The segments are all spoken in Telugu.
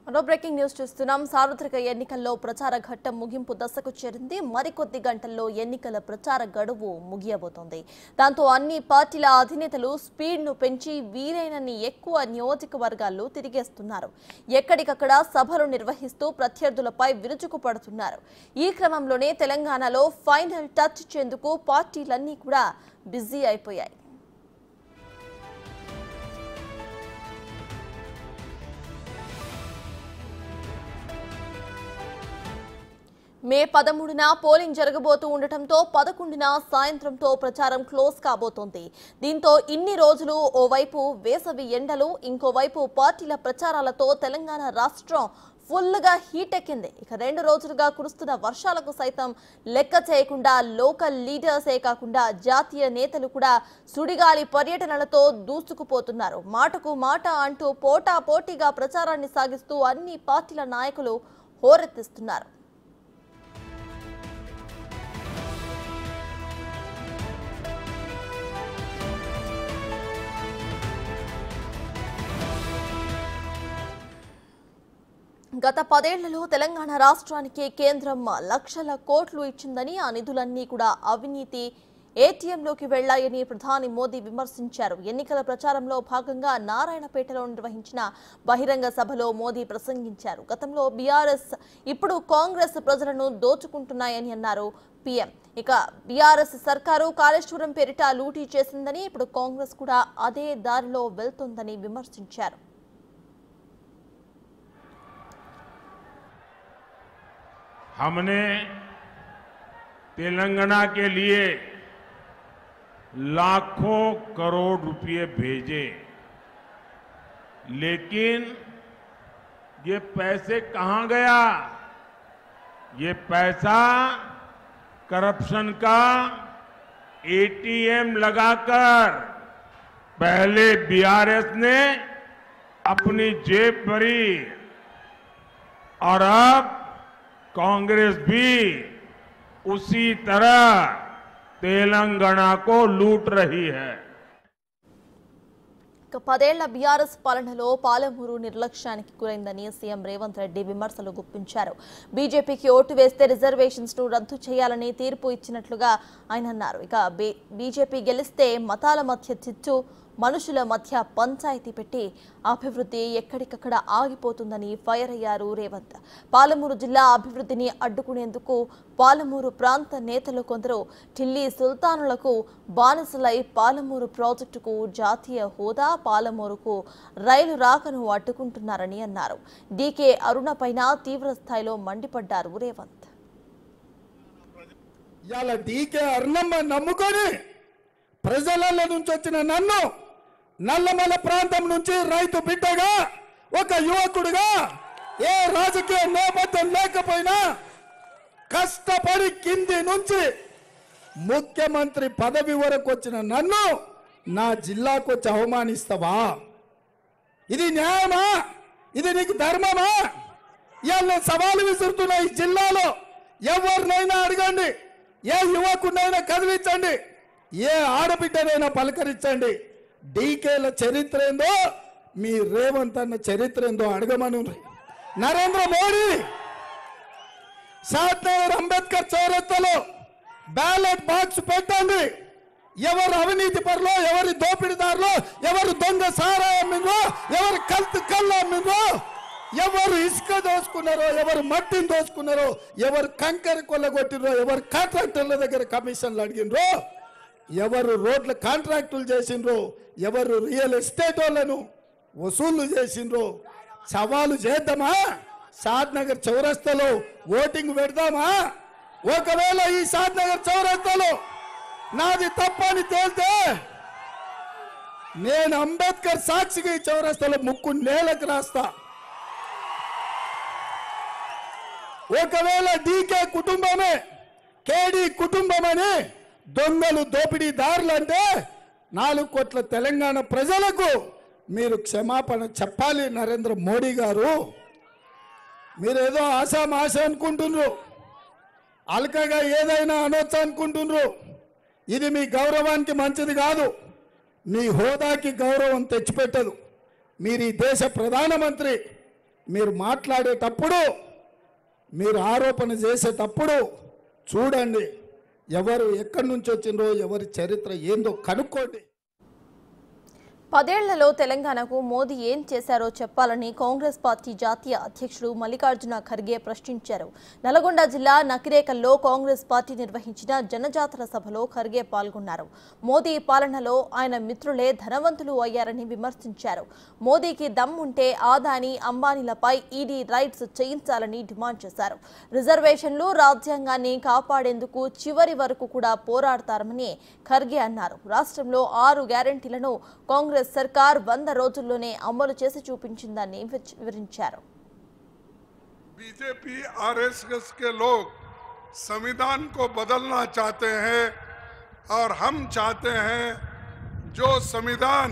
మరో బ్రేకింగ్ న్యూస్ చూస్తున్నాం. సార్వత్రిక ఎన్నికల్లో ప్రచార ఘట్టం ముగింపు దశకు చేరింది. మరికొద్ది గంటల్లో ఎన్నికల ప్రచార గడువు ముగియబోతోంది. దాంతో అన్ని పార్టీల అధినేతలు స్పీడ్ను పెంచి వీలైనన్ని ఎక్కువ నియోజకవర్గాల్లో తిరిగేస్తున్నారు. ఎక్కడికక్కడ సభలు నిర్వహిస్తూ ప్రత్యర్థులపై విరుచుకుపడుతున్నారు. ఈ క్రమంలోనే తెలంగాణలో ఫైనల్ టచ్ ఇచ్చేందుకు పార్టీలన్నీ కూడా బిజీ అయిపోయాయి. మే 13న పోలింగ్ జరగబోతూ ఉండటంతో 11న సాయంత్రంతో ప్రచారం క్లోజ్ కాబోతోంది. దీంతో ఇన్ని రోజులు ఓవైపు వేసవి ఎండలు, ఇంకోవైపు పార్టీల ప్రచారాలతో తెలంగాణ రాష్ట్రం ఫుల్గా హీట్ ఎక్కింది. ఇక 2 రోజులుగా కురుస్తున్న వర్షాలకు సైతం లెక్క చేయకుండా లోకల్ లీడర్సే కాకుండా జాతీయ నేతలు కూడా సుడిగాలి పర్యటనలతో దూసుకుపోతున్నారు. మాటకు మాట అంటూ పోటాపోటీగా ప్రచారాన్ని సాగిస్తూ అన్ని పార్టీల నాయకులు హోరెత్తిస్తున్నారు. గత 10 ఏళ్లలో తెలంగాణ రాష్ట్రానికి కేంద్రం లక్షల కోట్లు ఇచ్చిందని, ఆ నిధులన్నీ కూడా అవినీతి ఏటీఎంలోకి వెళ్లాయని ప్రధాని మోదీ విమర్శించారు. ఎన్నికల ప్రచారంలో భాగంగా నారాయణపేటలో నిర్వహించిన బహిరంగ సభలో మోదీ ప్రసంగించారు. గతంలో బీఆర్ఎస్, ఇప్పుడు కాంగ్రెస్ ప్రజలను దోచుకుంటున్నాయని అన్నారు పీఎం. ఇక బీఆర్ఎస్ సర్కారు కాళేశ్వరం పేరిట లూటీ చేసిందని, ఇప్పుడు కాంగ్రెస్ కూడా అదే దారిలో వెళ్తోందని విమర్శించారు. हमने तेलंगाना के लिए लाखों करोड़ रुपए भेजे, लेकिन ये पैसे कहां गया? ये पैसा करप्शन का एटीएम लगाकर पहले बीआरएस ने अपनी जेब भरी और अब कांग्रेस भी उसी तरह तेलंगाना को लूट रही है. 10 ఏళ్ల బీఆర్ఎస్ పాలనలో పాలమూరు నిర్లక్ష్యానికి గురైందని సీఎం రేవంత్ రెడ్డి విమర్శలు గుప్పించారు. బీజేపీకి ఓటు వేస్తే రిజర్వేషన్స్ ను రద్దు చేయాలని తీర్పు ఇచ్చినట్లుగా ఆయన అన్నారు. ఇక బీజేపీ గెలిస్తే మతాల మధ్య చిచ్చు, మనుషుల మధ్య పంచాయతీ పెట్టి అభివృద్ధి ఎక్కడికక్కడ ఆగిపోతుందని ఫైర్ అయ్యారు రేవంత్. పాలమూరు జిల్లా అభివృద్ధిని అడ్డుకునేందుకు పాలమూరు ప్రాంత నేతలు కొందరు ఢిల్లీ సుల్తానులకు బానిసలై పాలమూరు ప్రాజెక్టుకు జాతీయ హోదా, పాలమూరుకు రైలు రాకను అడ్డుకుంటున్నారని అన్నారు. డీకే అరుణ పైన తీవ్ర స్థాయిలో మండిపడ్డారు రేవంత్. డీకే అరుణమ్మ నమ్ముకొని ప్రజల నుంచి వచ్చిన నన్ను నల్లమల ప్రాంతం నుంచి రైతు బిడ్డగా, ఒక యువకుడిగా, ఏ రాజకీయ నేపథ్యం లేకపోయినా కష్టపడి కింది నుంచి ముఖ్యమంత్రి పదవి వరకు వచ్చిన నన్ను నా జిల్లాకు వచ్చి అవమానిస్తావా? ఇది న్యాయమా? ఇది నీకు ధర్మమా? ఇవాళ సవాలు విసురుతున్న ఈ జిల్లాలో ఎవరినైనా అడగండి, ఏ యువకుడినైనా కదిలించండి, ఏ ఆడబిడ్డనైనా పలకరించండి. డీకేల చరిత్ర ఏందో, మీ రేవంత్ అన్న చరిత్ర ఏందో అడగమను. నరేంద్ర మోడీ సాద్నగర్ అంబేద్కర్ చౌరస్తాలో బ్యాలెట్ బాక్స్ పెట్టండి. ఎవరు అవినీతి పరులో, ఎవరి దోపిడీదారులో, ఎవరు దొంగ సారాయి అమ్మిందో, ఎవరు కళ్ళు అమ్మిందో, ఎవరు ఇసుక దోచుకున్నారో, ఎవరు మట్టిని దోచుకున్నారో, ఎవరు కంకర కొల్లగొట్టినరో, ఎవరు కాంట్రాక్టర్ల దగ్గర కమిషన్లు అడిగినరో, ఎవరు రోడ్ల కాంట్రాక్టులు చేసిండ్రో, ఎవరు రియల్ ఎస్టేట్ వాళ్ళను వసూళ్లు చేసిండ్రో సవాలు చేద్దామా? సాద్నగర్ చౌరస్తాలో ఓటింగ్ పెడదామా? ఒకవేళ ఈ సాద్నగర్ చౌరస్తాలో నాది తప్పని తేలితే నేను అంబేద్కర్ సాక్షిగా ఈ చౌరస్తాలో ముక్కు నేలకు రాస్తా. ఒకవేళ డీకే కుటుంబమే, కేడీ కుటుంబమని దొంగలు దోపిడీదారులు అంటే 4 కోట్ల తెలంగాణ ప్రజలకు మీరు క్షమాపణ చెప్పాలి. నరేంద్ర మోడీ గారు, మీరేదో ఆశామాష అనుకుంటున్నారు, అల్కగా ఏదైనా అనొచ్చు అనుకుంటున్నారు. ఇది మీ గౌరవానికి మంచిది కాదు, మీ హోదాకి గౌరవం తెచ్చిపెట్టదు. మీరు ఈ దేశ ప్రధానమంత్రి, మీరు మాట్లాడేటప్పుడు, మీరు ఆరోపణ చేసేటప్పుడు చూడండి, ఎవరు ఎక్కడి నుంచి వచ్చిందో, ఎవరి చరిత్ర ఏందో కనుక్కోండి. 10 ఏళ్లలో తెలంగాణకు మోదీ ఏం చేశారో చెప్పాలని కాంగ్రెస్ పార్టీ జాతీయ అధ్యక్షుడు మల్లికార్జున ఖర్గే ప్రశ్నించారు. నల్గొండ జిల్లా నకిరేకల్లో కాంగ్రెస్ పార్టీ నిర్వహించిన జనజాతర సభలో ఖర్గే పాల్గొన్నారు. మోదీ పాలనలో ఆయన మిత్రులే ధనవంతులు అయ్యారని విమర్శించారు. మోదీకి దమ్ముంటే ఆదాని, అంబానీలపై ఈడీ రైడ్స్ చేయించాలని డిమాండ్ చేశారు. రిజర్వేషన్లు, రాజ్యాంగాన్ని కాపాడేందుకు చివరి వరకు కూడా పోరాడతారని ఖర్గే అన్నారు. రాష్ట్రంలో 6 గ్యారెంటీలను కాంగ్రెస్ सरकार 100 రోజుల్లోనే అమలు చేసి చూపించిందని వివరించారు. बीजेपी आरएसएस के लोग संविधान को बदलना चाहते हैं और हम चाहते हैं जो संविधान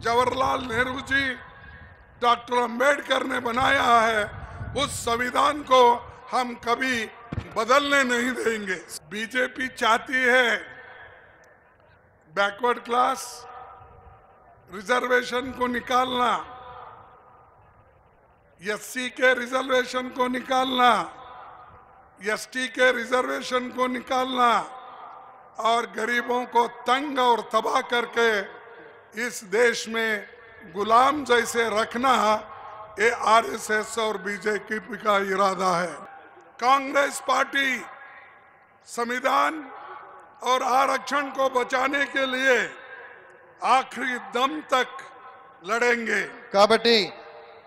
जवाहरलाल नेहरू जी, डॉक्टर अंबेडकर ने बनाया है, उस संविधान को हम कभी बदलने नहीं देंगे। बीजेपी चाहती है बैकवर्ड क्लास रिजर्वेशन को निकालना, एससी के रिजर्वेशन को निकालना, एसटी के रिजर्वेशन को निकालना और गरीबों को तंग और तबाह करके इस देश में गुलाम जैसे रखना, ये आरएसएस और बीजेपी का इरादा है। कांग्रेस पार्टी संविधान और आरक्षण को बचाने के लिए आखिरी दम तक लड़ेंगे। కాబట్టి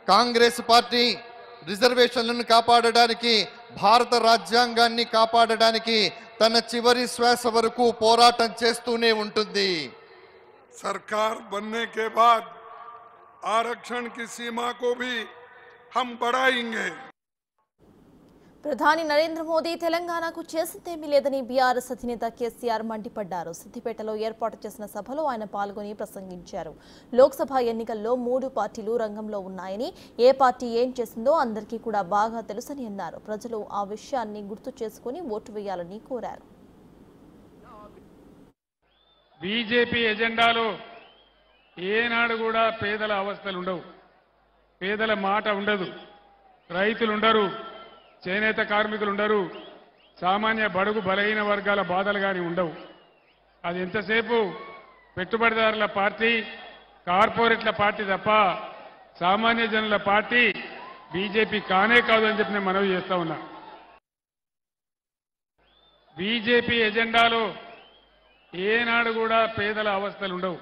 కాంగ్రెస్ పార్టీ రిజర్వేషన్లను కాపాడడానికి, భారత రాజ్యాంగాన్ని కాపాడడానికి తన చివరి శ్వాస వరకు పోరాటం చేస్తూనే ఉంటుంది. सरकार बनने के बाद आरक्षण की सीमा को भी हम बढ़ाएंगे। ప్రధాని నరేంద్ర మోదీ తెలంగాణకు చేసిందేమీ లేదని బీఆర్ఎస్ అధినేత కేసీఆర్ మండిపడ్డారు. సిద్దిపేటలో ఏర్పాటు చేసిన సభలో ఆయన పాల్గొని ప్రసంగించారు. లోక్సభ ఎన్నికల్లో 3 పార్టీలు రంగంలో ఉన్నాయని, ఏ పార్టీ ఏం చేసిందో అందరికీ కూడా బాగా తెలుసని అన్నారు. ప్రజలు ఆ విషయాన్ని గుర్తు చేసుకుని ఓటు వేయాలని కోరారు. బీజేపీ ఎజెండాలో ఏనాడు కూడా పేదల అవస్థలు ఉండవు, పేదల మాట ఉండదు, రైతులు ఉండరు, చేనేత కార్మికులు ఉండరు, సామాన్య బడుగు బలహీన వర్గాల బాధలు కానీ ఉండవు. అది ఎంతసేపు పెట్టుబడిదారుల పార్టీ, కార్పొరేట్ల పార్టీ తప్ప సామాన్య జనుల పార్టీ బీజేపీ కానే కాదు అని చెప్పి నేను మనవి చేస్తా ఉన్నా. బీజేపీ ఎజెండాలో ఏనాడు కూడా పేదల అవస్థలు ఉండవు,